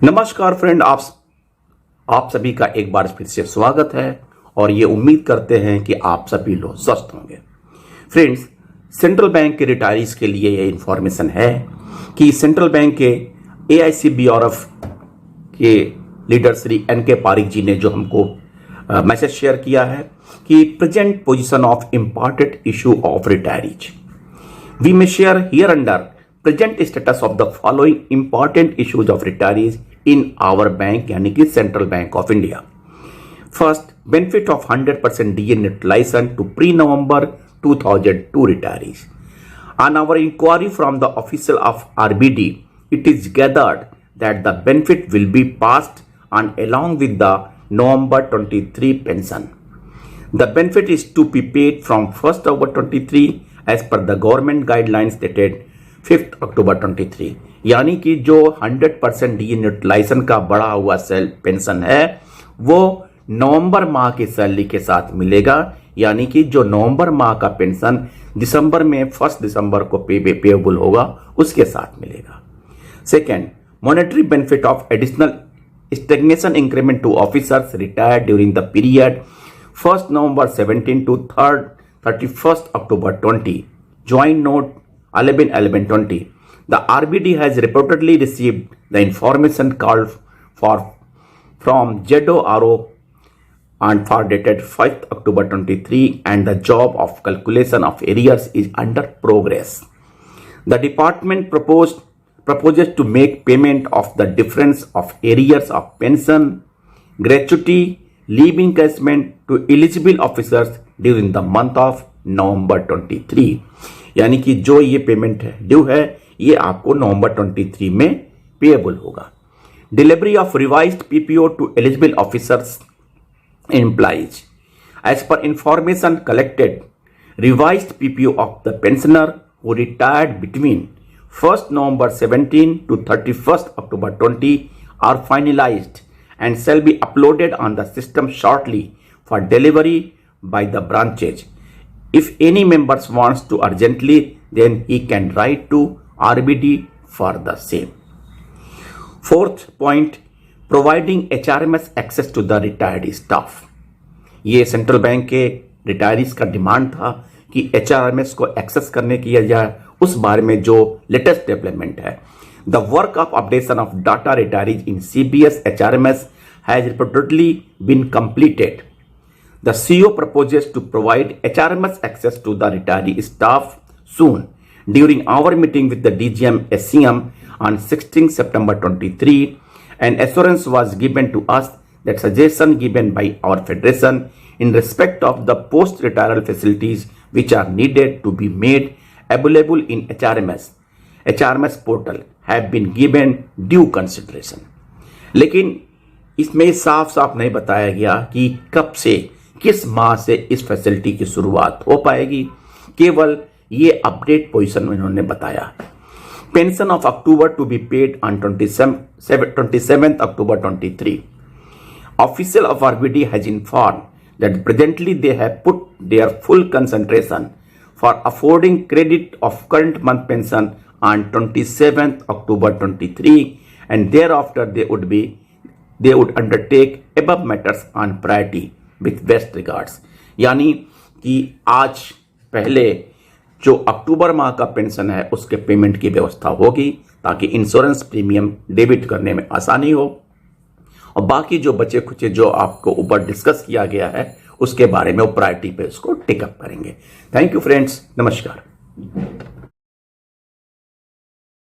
नमस्कार फ्रेंड, आप सभी का एक बार फिर से स्वागत है और ये उम्मीद करते हैं कि आप सभी लोग स्वस्थ होंगे। फ्रेंड्स, सेंट्रल बैंक के रिटायरीज के लिए ये इंफॉर्मेशन है कि सेंट्रल बैंक के AICBRF के लीडर श्री NK पारिक जी ने जो हमको मैसेज शेयर किया है कि present position of important issue of retirees we may share here under present status of the following important issues of retirees in our bank यानी कि central bank of India. First, benefit of 100% DA utilization to pre-November 2002 retirees. On our inquiry from the official of RBD, it is gathered that the benefit will be passed on along with the November 23 pension. The benefit is to be paid from 1st October 23 as per the government guidelines dated 5th October 23। यानी कि जो 100% utilisation का बढ़ा हुआ pension है वो नवंबर माह की सैलरी के साथ मिलेगा। यानी कि जो नवंबर माह का पेंशन दिसंबर में 1 दिसंबर को पेएबल होगा उसके साथ मिलेगा। Second, monetary benefit of additional stagnation increment to officers retired during the period 1 November 17 to 31st October 20। Joint note 11/11/20। The RBD has reportedly received the information called from ZORO and for dated 5th October 23 and the job of calculation of arrears is under progress. The department proposes to make payment of the difference of arrears of pension, gratuity, leave encashment to eligible officers during the month of November 23। यानी कि जो ये payment due है ये आपको नवंबर 23 में payable होगा। Delivery of revised PPO to eligible officers employees as per information collected, revised PPO of the pensioner who retired between 1st November 17 to 31st October 20 are finalised and shall be uploaded on the system shortly for delivery by the branches. If any members wants to urgently, then he can write to RBD for the same. Fourth point, providing HRMS access to the retired staff. ये central bank के retirees का demand था कि HRMS को access करने किया जाए, उस बारे में जो लेटेस्ट डेवलपमेंट है। The work of updation of data retirees in CBS HRMS has reportedly been completed. The CEO proposes to provide HRMS access to the retiree staff soon. During our meeting with the DGM SCM on 16 September 23, an assurance was given to us that suggestion given by our federation in respect of the post-retirement facilities which are needed to be made available in HRMS portal have been given due consideration. लेकिन इसमें साफ साफ नहीं बताया गया कि कब से, किस माह से इस फैसिलिटी की शुरुआत हो पाएगी। केवल ये अपडेट पोजीशन इन्होंने बताया। Pension of October to be paid on 27th October 23। Official of RBD has inform that presently they have put their full concentration for affording credit of current month pension on 27th October 23 and thereafter they would undertake above matters on priority with best regards। यानी कि आज पहले जो अक्टूबर माह का pension है उसके payment की व्यवस्था होगी ताकि इंश्योरेंस प्रीमियम डेबिट करने में आसानी हो, और बाकी जो बचे खुचे जो आपको ऊपर डिस्कस किया गया है उसके बारे में वो प्रायोरिटी पे उसको टेकअप करेंगे। थैंक यू फ्रेंड्स, नमस्कार।